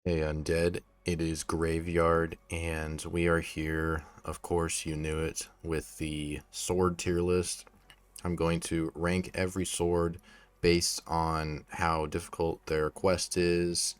Hey, Undead. It is Graveyard, and we are here, of course, you knew it, with the sword tier list. I'm going to rank every sword based on how difficult their quest is,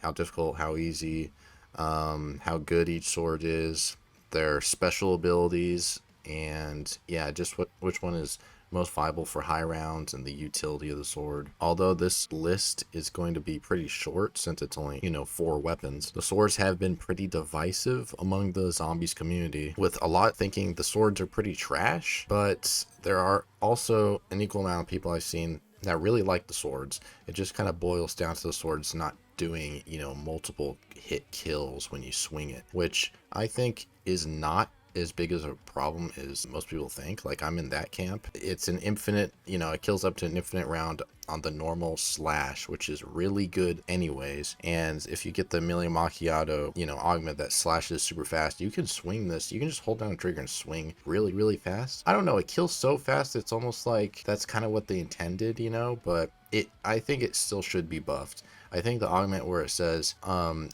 how difficult, how easy, how good each sword is, their special abilities, and yeah, just which one is most viable for high rounds and the utility of the sword. Although this list is going to be pretty short since it's only, 4 weapons, the swords have been pretty divisive among the zombies community, with a lot thinking the swords are pretty trash, but there are also an equal amount of people I've seen that really like the swords. It just kind of boils down to the swords not doing, multiple hit kills when you swing it, which I think is not as big as a problem as most people think. Like, I'm in that camp. It's an infinite, it kills up to an infinite round on the normal slash, which is really good anyways. And if you get the Amelia Macchiato, augment that slashes super fast, you can swing this. You can just hold down the trigger and swing really, really fast. I don't know, it kills so fast, it's almost like that's kind of what they intended, but I think it still should be buffed. I think the augment where it says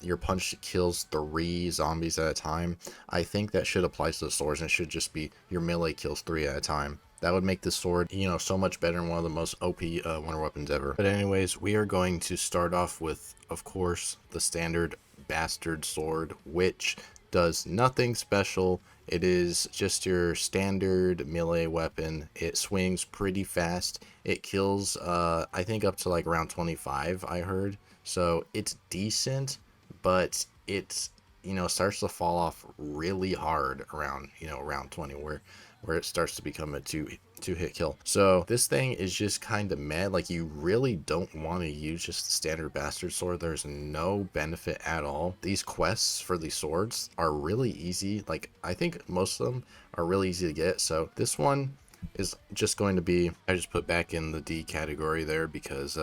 your punch kills 3 zombies at a time, I think that should apply to the swords, and it should just be your melee kills 3 at a time. That would make this sword, so much better and one of the most OP wonder weapons ever. But anyways, we are going to start off with, of course, the standard bastard sword, which does nothing special. It is just your standard melee weapon. It swings pretty fast. It kills, I think up to like around 25, I heard. So it's decent, but it's, starts to fall off really hard around, around 20, where it starts to become a two hit kill. So this thing is just kind of mad. Like, you really don't want to use just the standard bastard sword. There's no benefit at all. These quests for these swords are really easy. Like, I think most of them are really easy to get. So this one is just going to be, I just put back in the D category there because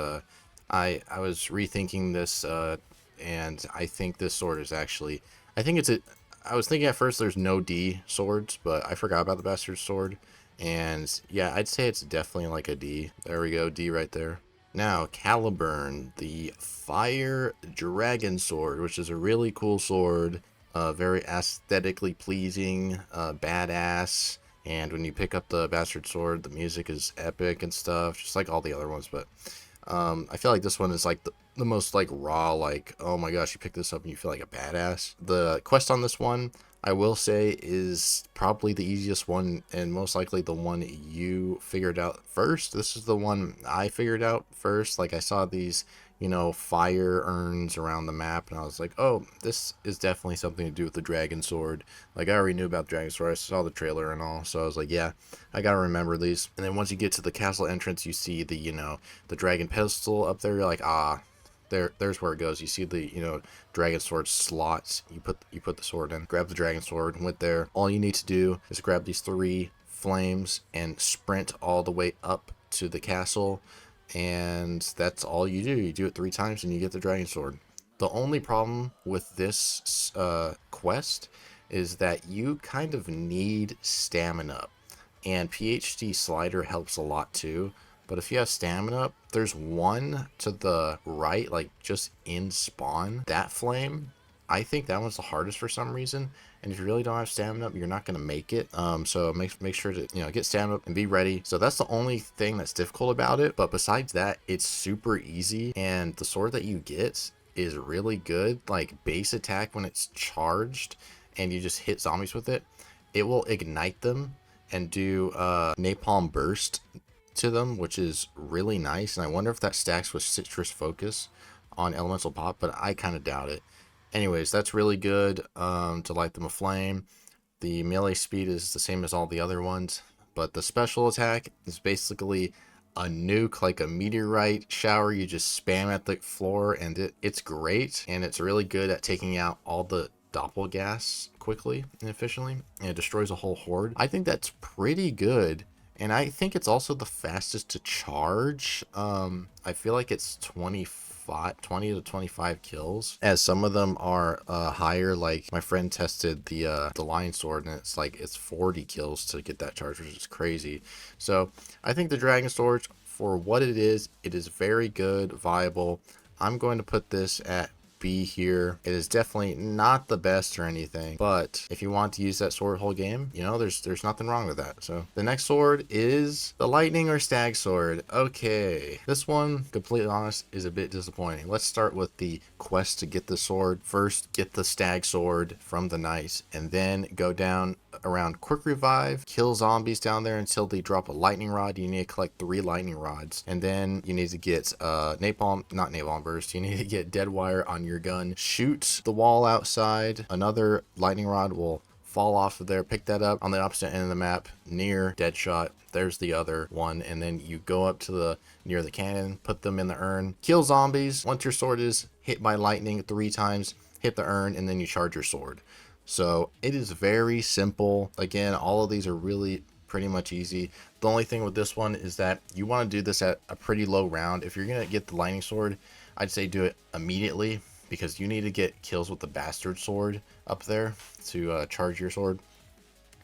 I was rethinking this, and I think this sword is actually, I think it's a, I was thinking at first there's no D swords, but I forgot about the bastard sword, and yeah, I'd say it's definitely like a D. There we go, D right there. Now, Caliburn, the Fire Dragon Sword, which is a really cool sword, very aesthetically pleasing, badass. And when you pick up the bastard sword, the music is epic and stuff, just like all the other ones. But I feel like this one is like the most like raw, like, oh my gosh, you pick this up and you feel like a badass. The quest on this one, I will say, is probably the easiest one and most likely the one you figured out first. This is the one I figured out first. Like, I saw these, fire urns around the map, and I was like, oh, this is definitely something to do with the dragon sword. Like, I already knew about the dragon sword. I saw the trailer and all, so I was like, yeah, I gotta remember these. And then once you get to the castle entrance, you see the, the dragon pedestal up there. You're like, ah, there's where it goes. You see the, dragon sword slots. You put the sword in, grab the dragon sword, went there. All you need to do is grab these 3 flames and sprint all the way up to the castle, and that's all you do. You do it 3 times and you get the dragon sword. The only problem with this quest is that you kind of need stamina, and PhD slider helps a lot too. But if you have stamina, there's one to the right, like just in spawn. That flame, I think that one's the hardest for some reason. And if you really don't have stamina, you're not gonna make it. So make sure to, get stamina and be ready. So that's the only thing that's difficult about it. But besides that, it's super easy. And the sword that you get is really good. Like, base attack, when it's charged and you just hit zombies with it, it will ignite them and do napalm burst to them, which is really nice. And I wonder if that stacks with citrus focus on elemental pop, but I kind of doubt it. Anyways, that's really good to light them aflame. The melee speed is the same as all the other ones, but the special attack is basically a nuke, like a meteorite shower. You just spam at the floor, and it's great, and it's really good at taking out all the doppelgas quickly and efficiently, and it destroys a whole horde. I think that's pretty good, and I think it's also the fastest to charge. I feel like it's 20 to 25 kills, as some of them are higher. Like, my friend tested the lion sword, and it's 40 kills to get that charge, which is crazy. So I think the dragon sword, for what it is very good, viable. I'm going to put this at B here. It is definitely not the best or anything, but if you want to use that sword whole game, you know, there's nothing wrong with that. So the next sword is the lightning or stag sword. Okay, this one, completely honest, is a bit disappointing. Let's start with the quest to get the sword. First, get the stag sword from the knights, and then go down around quick revive, kill zombies down there until they drop a lightning rod. You need to collect 3 lightning rods, and then you need to get not napalm burst. You need to get dead wire on your gun, shoot the wall outside, another lightning rod will fall off of there, pick that up on the opposite end of the map near Deadshot. There's the other one, and then you go up to the near the cannon, put them in the urn, kill zombies. Once your sword is hit by lightning 3 times, hit the urn, and then you charge your sword. So it is very simple. Again, all of these are really pretty much easy. The only thing with this one is that you want to do this at a pretty low round. If you're gonna get the lightning sword, I'd say do it immediately, because you need to get kills with the bastard sword up there to charge your sword,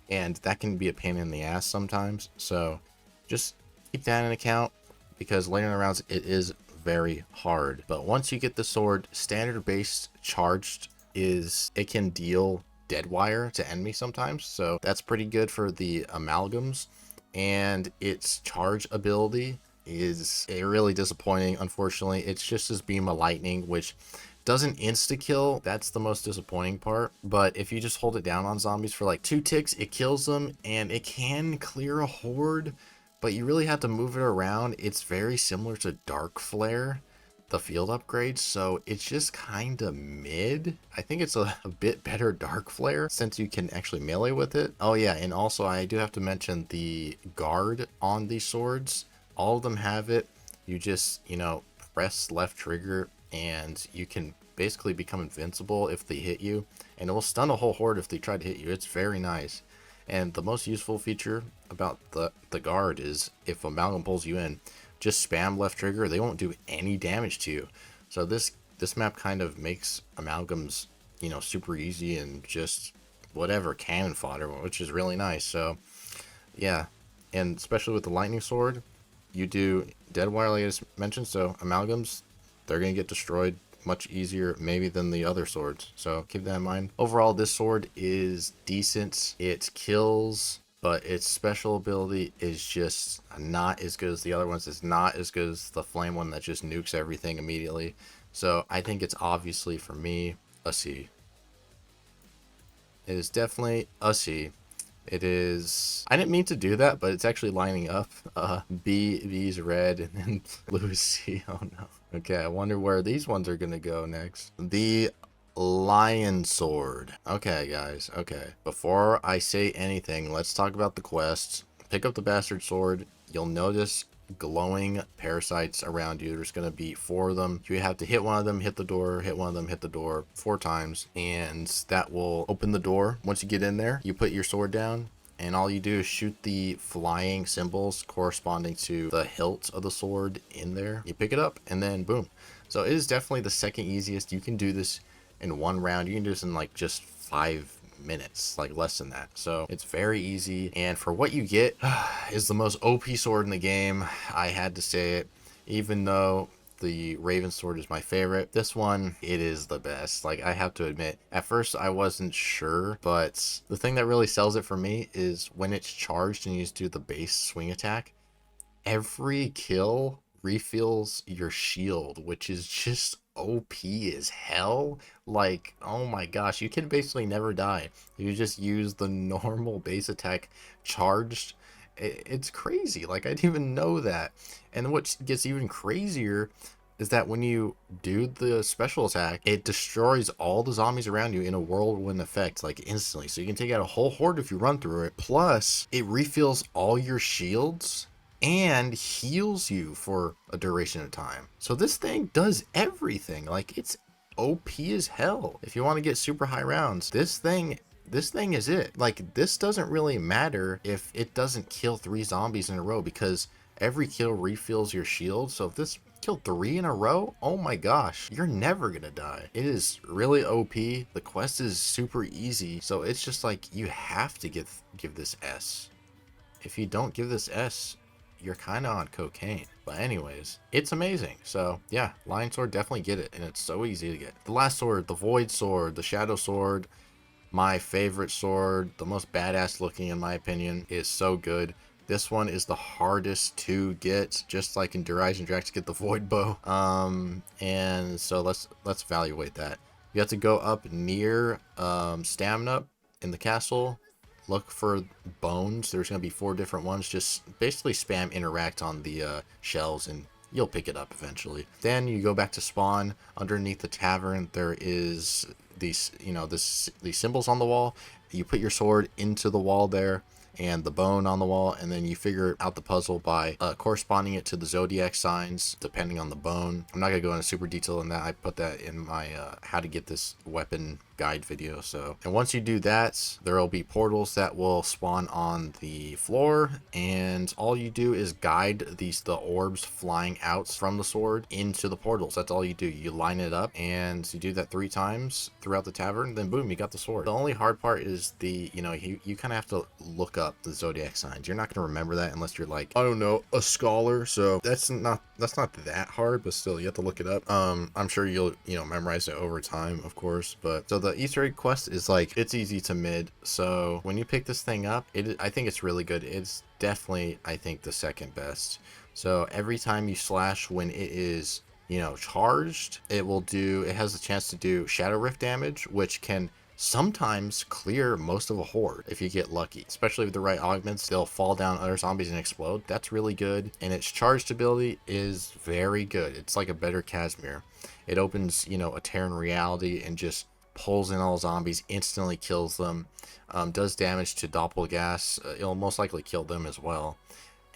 and that can be a pain in the ass sometimes. So just keep that in account, because later in the rounds it is very hard. But once you get the sword, standard base charged it can deal dead wire to enemies sometimes, so that's pretty good for the amalgams. And its charge ability is really disappointing, unfortunately. It's just this beam of lightning, which doesn't insta kill. That's the most disappointing part. But if you just hold it down on zombies for like 2 ticks, it kills them, and it can clear a horde, but you really have to move it around. It's very similar to Dark Flare, the field upgrade, so it's just kind of mid. I think it's a bit better Dark Flare since you can actually melee with it. Oh yeah, and also I do have to mention the guard on these swords. All of them have it. You just, you know, press left trigger and you can basically become invincible if they hit you, and it will stun a whole horde if they try to hit you. It's very nice. And the most useful feature about the guard is if amalgam pulls you in, just spam left trigger, they won't do any damage to you. So this map kind of makes amalgams, you know, super easy and just whatever, cannon fodder, which is really nice. So yeah, and especially with the lightning sword, you do dead wire like I just mentioned, so amalgams, they're gonna get destroyed much easier maybe than the other swords, so keep that in mind. Overall, this sword is decent. It kills, but its special ability is just not as good as the other ones. It's not as good as the flame one that just nukes everything immediately. So I think it's obviously, for me, a C. It is definitely a C. It is, I didn't mean to do that, but it's actually lining up. B's red and then blue is C. Oh no. Okay, I wonder where these ones are gonna go next. The Lion Sword. Okay, guys. Okay. Before I say anything, let's talk about the quests. Pick up the Bastard Sword. You'll notice glowing parasites around you. There's going to be 4 of them. You have to hit one of them, hit the door, hit one of them, hit the door 4 times, and that will open the door. Once you get in there, you put your sword down, and all you do is shoot the flying symbols corresponding to the hilt of the sword in there. You pick it up, and then boom. So it is definitely the second easiest. You can do this in 1 round. You can do this in like just 5 minutes, like less than that. So it's very easy, and for what you get is the most OP sword in the game. I had to say it, even though the Raven sword is my favorite. This one, it is the best. Like, I have to admit, at first I wasn't sure, but the thing that really sells it for me is when it's charged and you just do the base swing attack, every kill refills your shield, which is just OP as hell. Like, oh my gosh, you can basically never die. You just use the normal base attack charged. It's crazy. Like, I didn't even know that. And what gets even crazier is that when you do the special attack, it destroys all the zombies around you in a whirlwind effect, like instantly. So you can take out a whole horde if you run through it. Plus, it refills all your shields and heals you for a duration of time. So this thing does everything. Like, it's OP as hell. If you want to get super high rounds, this thing is it. Like, this doesn't really matter if it doesn't kill 3 zombies in a row, because every kill refills your shield. So if this killed 3 in a row, oh my gosh, you're never gonna die. It is really OP. The quest is super easy, so it's just like, you have to give this S. If you don't give this S, you're kind of on cocaine. But anyways, it's amazing. So yeah, Lion Sword, definitely get it, and it's so easy to get. The last sword, the Void Sword, the Shadow Sword, my favorite sword, the most badass looking in my opinion, is so good. This one is the hardest to get, just like in Horizon Drax get the Void Bow. And so let's evaluate that. You have to go up near stamina in the castle. Look for bones. There's gonna be 4 different ones. Just basically spam interact on the shells and you'll pick it up eventually. Then you go back to spawn. Underneath the tavern there is these, you know, these symbols on the wall. You put your sword into the wall there and the bone on the wall, and then you figure out the puzzle by corresponding it to the zodiac signs depending on the bone. I'm not gonna go into super detail in that. I put that in my how to get this weapon guide video. So, and once you do that, there will be portals that will spawn on the floor, and all you do is guide the orbs flying out from the sword into the portals. That's all you do. You line it up and you do that 3 times throughout the tavern, then boom, you got the sword. The only hard part is the, you know, you kind of have to look up the zodiac signs. You're not going to remember that unless you're like, I don't know, a scholar. So that's not that hard, but still you have to look it up. I'm sure you'll, you know, memorize it over time, of course. But so the Easter egg quest is like, it's easy to mid. So when you pick this thing up, I think it's really good. It's definitely, I think, the second best. So every time you slash when it is, you know, charged, it has a chance to do Shadow Rift damage, which can sometimes clear most of a horde if you get lucky. Especially with the right augments, they'll fall down other zombies and explode. That's really good. And its charged ability is very good. It's like a better Casimir. It opens, you know, a Terran reality and just pulls in all zombies, instantly kills them, does damage to Doppelgas. It'll most likely kill them as well.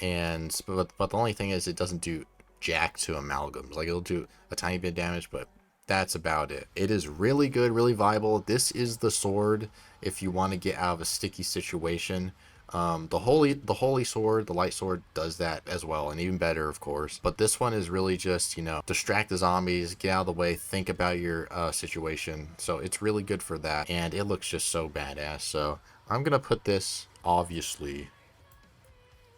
And but the only thing is, it doesn't do jack to amalgams. Like, it'll do a tiny bit of damage, but that's about it. It is really good, really viable. This is the sword if you want to get out of a sticky situation. The holy sword, the light sword, does that as well, and even better, of course. But this one is really just, you know, distract the zombies, get out of the way, think about your situation. So it's really good for that, and it looks just so badass. So I'm gonna put this, obviously,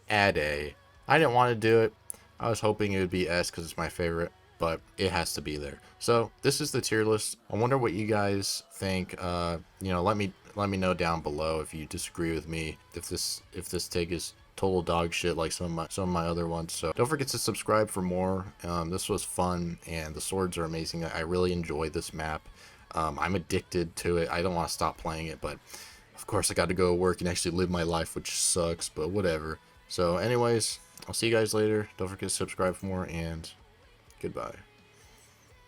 at A. I didn't want to do it. I was hoping it would be S because it's my favorite, but it has to be there. So this is the tier list. I wonder what you guys think. You know, let me know down below if you disagree with me, if this take is total dog shit like some of my other ones. So don't forget to subscribe for more. This was fun, and the swords are amazing. I really enjoy this map. I'm addicted to it. I don't want to stop playing it, but of course I got to go to work and actually live my life, which sucks, but whatever. So anyways, I'll see you guys later. Don't forget to subscribe for more, and goodbye.